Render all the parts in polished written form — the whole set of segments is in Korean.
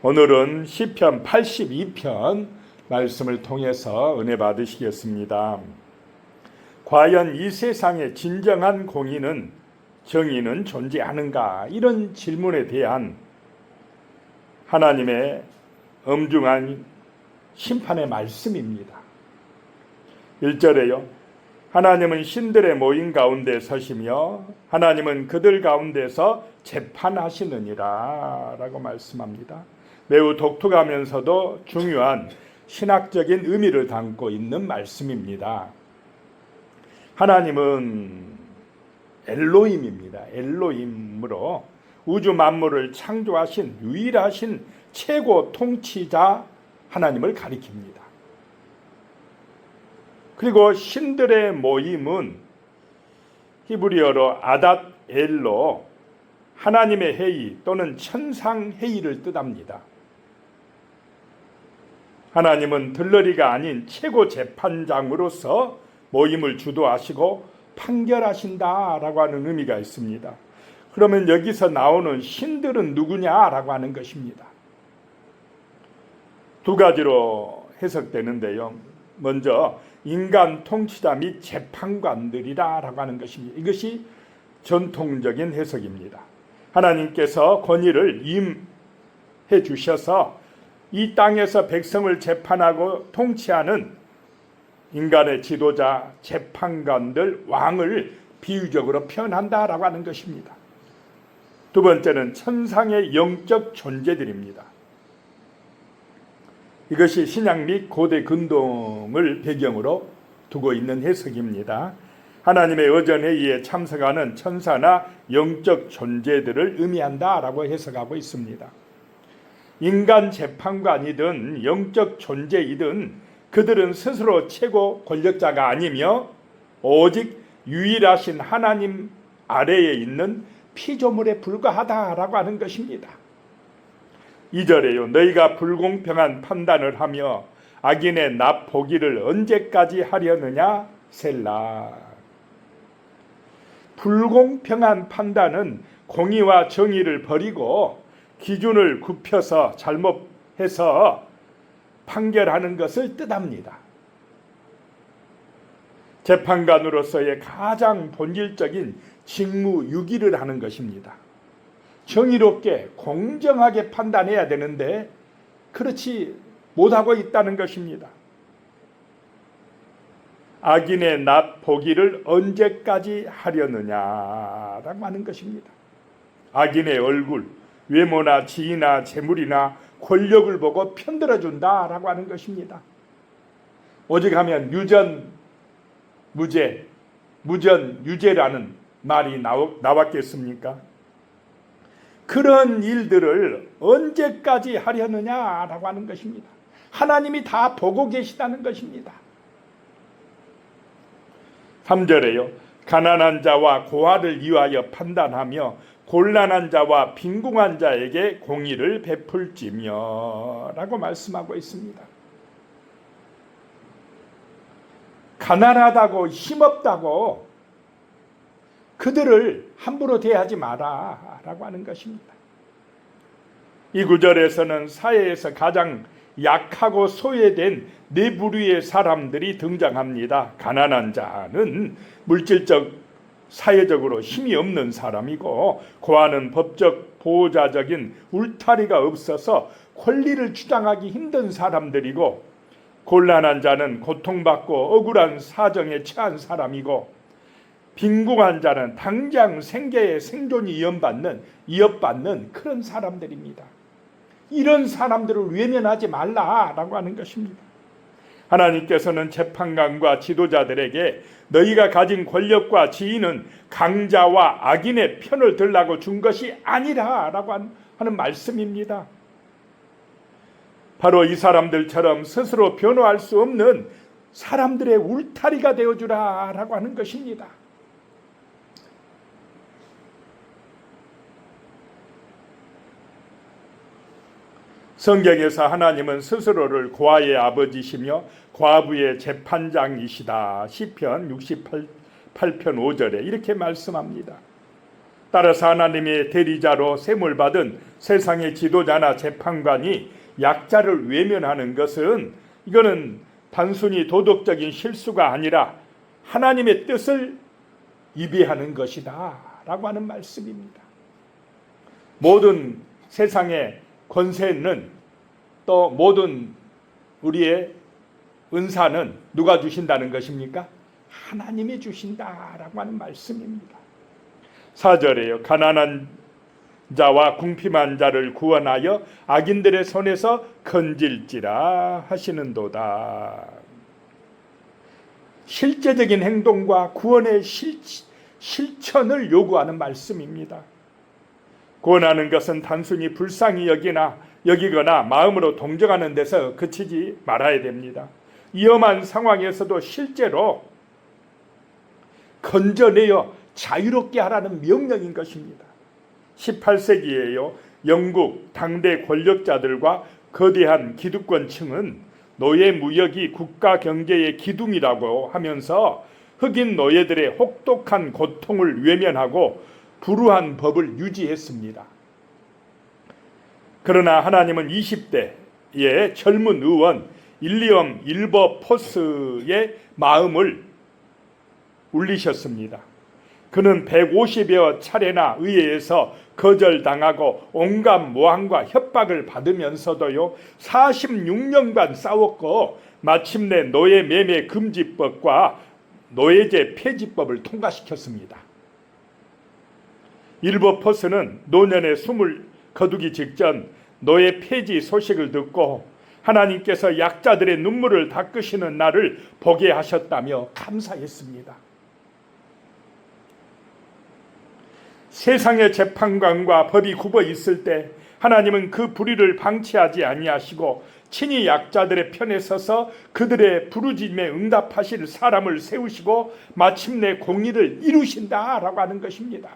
오늘은 시편 82편 말씀을 통해서 은혜 받으시겠습니다. 과연 이 세상에 진정한 공의는, 정의는 존재하는가? 이런 질문에 대한 하나님의 엄중한 심판의 말씀입니다. 1절에요. 하나님은 신들의 모임 가운데 서시며 하나님은 그들 가운데서 재판하시느니라 라고 말씀합니다. 매우 독특하면서도 중요한 신학적인 의미를 담고 있는 말씀입니다. 하나님은 엘로힘입니다. 엘로힘으로 우주 만물을 창조하신 유일하신 최고 통치자 하나님을 가리킵니다. 그리고 신들의 모임은 히브리어로 아닷 엘로 하나님의 회의 또는 천상 회의를 뜻합니다. 하나님은 들러리가 아닌 최고 재판장으로서 모임을 주도하시고 판결하신다라고 하는 의미가 있습니다. 그러면 여기서 나오는 신들은 누구냐라고 하는 것입니다. 두 가지로 해석되는데요. 먼저 인간 통치자 및 재판관들이라고 하는 것입니다. 이것이 전통적인 해석입니다. 하나님께서 권위를 임해 주셔서 이 땅에서 백성을 재판하고 통치하는 인간의 지도자, 재판관들, 왕을 비유적으로 표현한다라고 하는 것입니다. 두 번째는 천상의 영적 존재들입니다. 이것이 신약 및 고대 근동을 배경으로 두고 있는 해석입니다. 하나님의 의전회의에 참석하는 천사나 영적 존재들을 의미한다라고 해석하고 있습니다. 인간 재판관이든 영적 존재이든 그들은 스스로 최고 권력자가 아니며 오직 유일하신 하나님 아래에 있는 피조물에 불과하다라고 하는 것입니다. 2절에요. 너희가 불공평한 판단을 하며 악인의 납 보기를 언제까지 하려느냐 셀라. 불공평한 판단은 공의와 정의를 버리고 기준을 굽혀서 잘못해서 판결하는 것을 뜻합니다. 재판관으로서의 가장 본질적인 직무 유기를 하는 것입니다. 정의롭게 공정하게 판단해야 되는데 그렇지 못하고 있다는 것입니다. 악인의 납 보기를 언제까지 하려느냐라고 하는 것입니다. 악인의 얼굴, 외모나 지위나 재물이나 권력을 보고 편들어준다라고 하는 것입니다. 오직 하면 유전 무죄, 무전 유죄라는 말이 나왔겠습니까? 그런 일들을 언제까지 하려느냐라고 하는 것입니다. 하나님이 다 보고 계시다는 것입니다. 3절에요. 가난한 자와 고아를 위하여 판단하며 곤란한 자와 빈궁한 자에게 공의를 베풀지며 라고 말씀하고 있습니다. 가난하다고 힘없다고 그들을 함부로 대하지 마라 라고 하는 것입니다. 이 구절에서는 사회에서 가장 약하고 소외된 네 부류의 사람들이 등장합니다. 가난한 자는 물질적, 사회적으로 힘이 없는 사람이고 고아는 법적, 보호자적인 울타리가 없어서 권리를 주장하기 힘든 사람들이고 곤란한 자는 고통받고 억울한 사정에 처한 사람이고 빈궁한 자는 당장 생계의 생존이 위협받는 그런 사람들입니다. 이런 사람들을 외면하지 말라라고 하는 것입니다. 하나님께서는 재판관과 지도자들에게 너희가 가진 권력과 지위는 강자와 악인의 편을 들라고 준 것이 아니라라고 하는 말씀입니다. 바로 이 사람들처럼 스스로 변호할 수 없는 사람들의 울타리가 되어주라라고 하는 것입니다. 성경에서 하나님은 스스로를 고아의 아버지시며 과부의 재판장이시다. 시편 68편 5절에 이렇게 말씀합니다. 따라서 하나님의 대리자로 셈을 받은 세상의 지도자나 재판관이 약자를 외면하는 것은 이거는 단순히 도덕적인 실수가 아니라 하나님의 뜻을 위배하는 것이다 라고 하는 말씀입니다. 모든 세상의 권세는 또 모든 우리의 은사는 누가 주신다는 것입니까? 하나님이 주신다라고 하는 말씀입니다. 4절에요. 가난한 자와 궁핍한 자를 구원하여 악인들의 손에서 건질지라 하시는도다. 실제적인 행동과 구원의 실천을 요구하는 말씀입니다. 구원하는 것은 단순히 불쌍히 여기거나 마음으로 동정하는 데서 그치지 말아야 됩니다. 위험한 상황에서도 실제로 건져내어 자유롭게 하라는 명령인 것입니다. 18세기에요. 영국 당대 권력자들과 거대한 기득권층은 노예 무역이 국가 경제의 기둥이라고 하면서 흑인 노예들의 혹독한 고통을 외면하고 불우한 법을 유지했습니다. 그러나 하나님은 20대의 젊은 의원 일리엄 윌버포스의 마음을 울리셨습니다. 그는 150여 차례나 의회에서 거절당하고 온갖 모함과 협박을 받으면서도요 46년간 싸웠고 마침내 노예 매매 금지법과 노예제 폐지법을 통과시켰습니다. 윌버포스는 노년의 숨을 거두기 직전 노예 폐지 소식을 듣고 하나님께서 약자들의 눈물을 닦으시는 날을 보게 하셨다며 감사했습니다. 세상의 재판관과 법이 굽어 있을 때 하나님은 그 불의를 방치하지 아니하시고 친히 약자들의 편에 서서 그들의 부르짖음에 응답하실 사람을 세우시고 마침내 공의를 이루신다라고 하는 것입니다.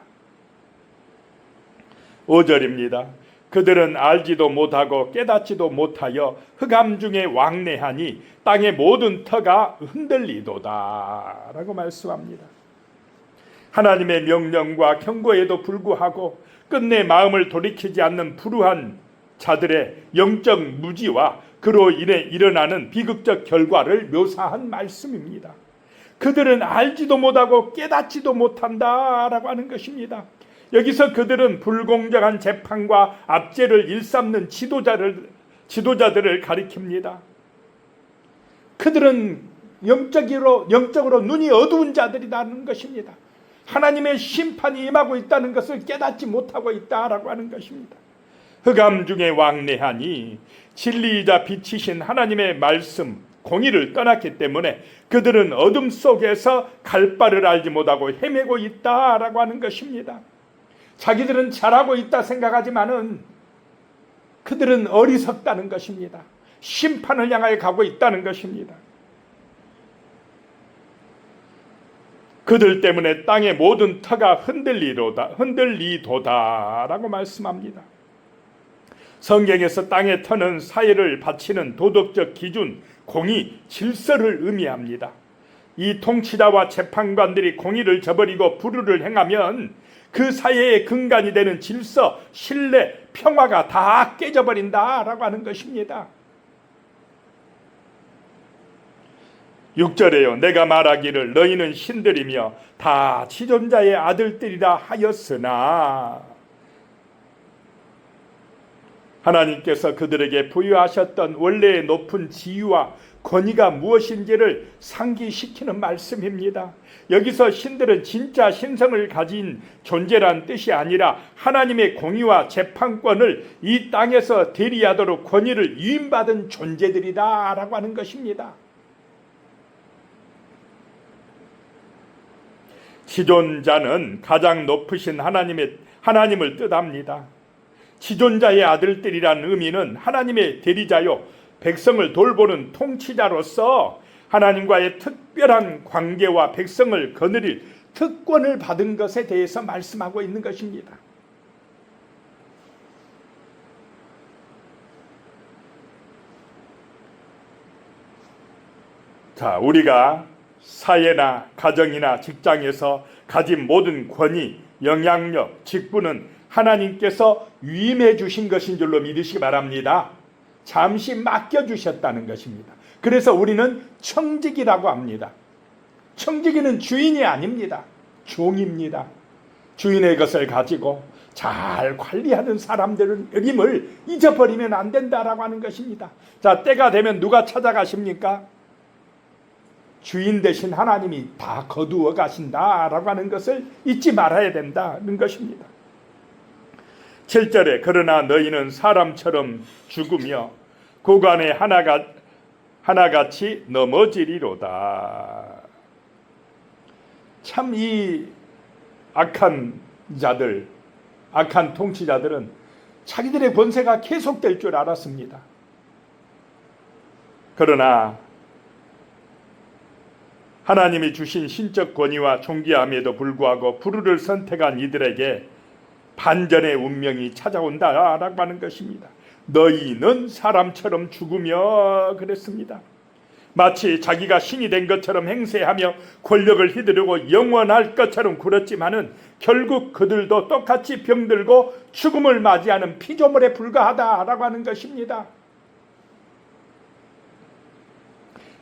5절입니다. 그들은 알지도 못하고 깨닫지도 못하여 흑암 중에 왕래하니 땅의 모든 터가 흔들리도다 라고 말씀합니다. 하나님의 명령과 경고에도 불구하고 끝내 마음을 돌이키지 않는 불우한 자들의 영적 무지와 그로 인해 일어나는 비극적 결과를 묘사한 말씀입니다. 그들은 알지도 못하고 깨닫지도 못한다라고 하는 것입니다. 여기서 그들은 불공정한 재판과 압제를 일삼는 지도자들을 가리킵니다. 그들은 영적으로 눈이 어두운 자들이라는 것입니다. 하나님의 심판이 임하고 있다는 것을 깨닫지 못하고 있다라고 하는 것입니다. 흑암 중에 왕래하니 진리이자 빛이신 하나님의 말씀 공의를 떠났기 때문에 그들은 어둠 속에서 갈 바를 알지 못하고 헤매고 있다라고 하는 것입니다. 자기들은 잘하고 있다 생각하지만은 그들은 어리석다는 것입니다. 심판을 향하여 가고 있다는 것입니다. 그들 때문에 땅의 모든 터가 흔들리도다라고 말씀합니다. 성경에서 땅의 터는 사회를 바치는 도덕적 기준, 공의, 질서를 의미합니다. 이 통치자와 재판관들이 공의를 저버리고 불의를 행하면 그 사회의 근간이 되는 질서, 신뢰, 평화가 다 깨져버린다라고 하는 것입니다. 6절에요. 내가 말하기를 너희는 신들이며 다 지존자의 아들들이라 하였으나 하나님께서 그들에게 부여하셨던 원래의 높은 지위와 권위가 무엇인지를 상기시키는 말씀입니다. 여기서 신들은 진짜 신성을 가진 존재란 뜻이 아니라 하나님의 공의와 재판권을 이 땅에서 대리하도록 권위를 위임받은 존재들이다라고 하는 것입니다. 지존자는 가장 높으신 하나님을 뜻합니다. 지존자의 아들들이라는 의미는 하나님의 대리자요 백성을 돌보는 통치자로서 하나님과의 특별한 관계와 백성을 거느릴 특권을 받은 것에 대해서 말씀하고 있는 것입니다. 자, 우리가 사회나 가정이나 직장에서 가진 모든 권위, 영향력, 직분은 하나님께서 위임해 주신 것인 줄로 믿으시기 바랍니다. 잠시 맡겨주셨다는 것입니다. 그래서 우리는 청지기라고 합니다. 청지기는 주인이 아닙니다. 종입니다. 주인의 것을 가지고 잘 관리하는 사람들임을 잊어버리면 안 된다라고 하는 것입니다. 자, 때가 되면 누가 찾아가십니까? 주인 대신 하나님이 다 거두어 가신다라고 하는 것을 잊지 말아야 된다는 것입니다. 7절에 그러나 너희는 사람처럼 죽으며 고관에 하나같이 넘어지리로다. 참 이 악한 자들, 악한 통치자들은 자기들의 권세가 계속될 줄 알았습니다. 그러나 하나님이 주신 신적 권위와 존귀함에도 불구하고 불의를 선택한 이들에게 반전의 운명이 찾아온다라고 하는 것입니다. 너희는 사람처럼 죽으며 그랬습니다. 마치 자기가 신이 된 것처럼 행세하며 권력을 휘두르고 영원할 것처럼 굴었지만은 결국 그들도 똑같이 병들고 죽음을 맞이하는 피조물에 불과하다라고 하는 것입니다.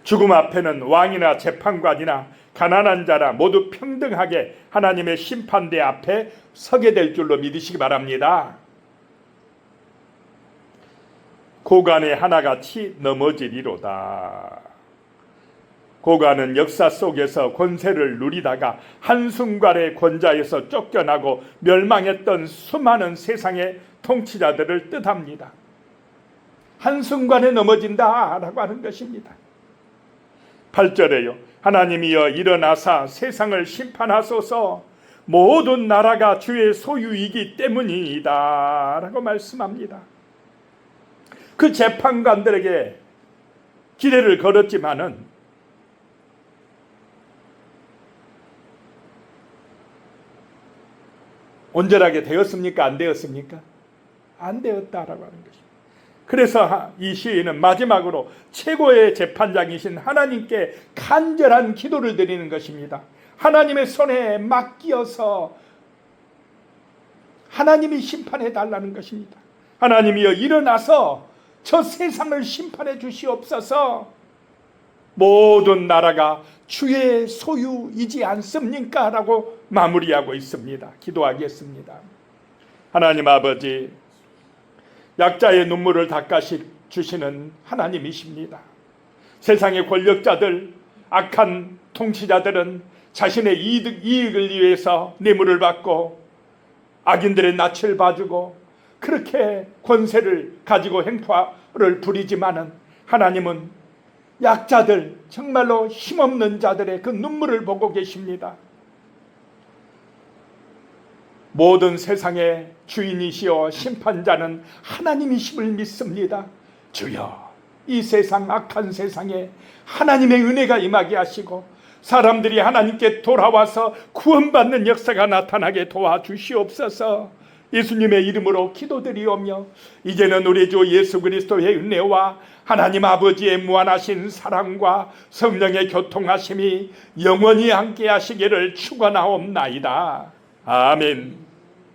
죽음 앞에는 왕이나 재판관이나 가난한 자라 모두 평등하게 하나님의 심판대 앞에 서게 될 줄로 믿으시기 바랍니다. 고관에 하나같이 넘어지리로다. 고관은 역사 속에서 권세를 누리다가 한순간에 권좌에서 쫓겨나고 멸망했던 수많은 세상의 통치자들을 뜻합니다. 한순간에 넘어진다라고 하는 것입니다. 8절에요. 하나님이여 일어나사 세상을 심판하소서. 모든 나라가 주의 소유이기 때문이다 라고 말씀합니다. 그 재판관들에게 기대를 걸었지만은 온전하게 되었습니까? 안 되었습니까? 안 되었다라고 하는 것입니다. 그래서 이 시인은 마지막으로 최고의 재판장이신 하나님께 간절한 기도를 드리는 것입니다. 하나님의 손에 맡겨서 하나님이 심판해 달라는 것입니다. 하나님이여 일어나서 저 세상을 심판해 주시옵소서. 모든 나라가 주의 소유이지 않습니까? 라고 마무리하고 있습니다. 기도하겠습니다. 하나님 아버지, 약자의 눈물을 닦아주시는 하나님이십니다. 세상의 권력자들, 악한 통치자들은 자신의 이익을 위해서 뇌물을 받고 악인들의 낯을 봐주고 그렇게 권세를 가지고 행포를 부리지만은 하나님은 약자들, 정말로 힘없는 자들의 그 눈물을 보고 계십니다. 모든 세상의 주인이시여 심판자는 하나님이심을 믿습니다. 주여, 이 세상 악한 세상에 하나님의 은혜가 임하게 하시고 사람들이 하나님께 돌아와서 구원받는 역사가 나타나게 도와주시옵소서. 예수님의 이름으로 기도드리오며 이제는 우리 주 예수 그리스도의 은혜와 하나님 아버지의 무한하신 사랑과 성령의 교통하심이 영원히 함께 하시기를 축원하옵나이다. 아멘.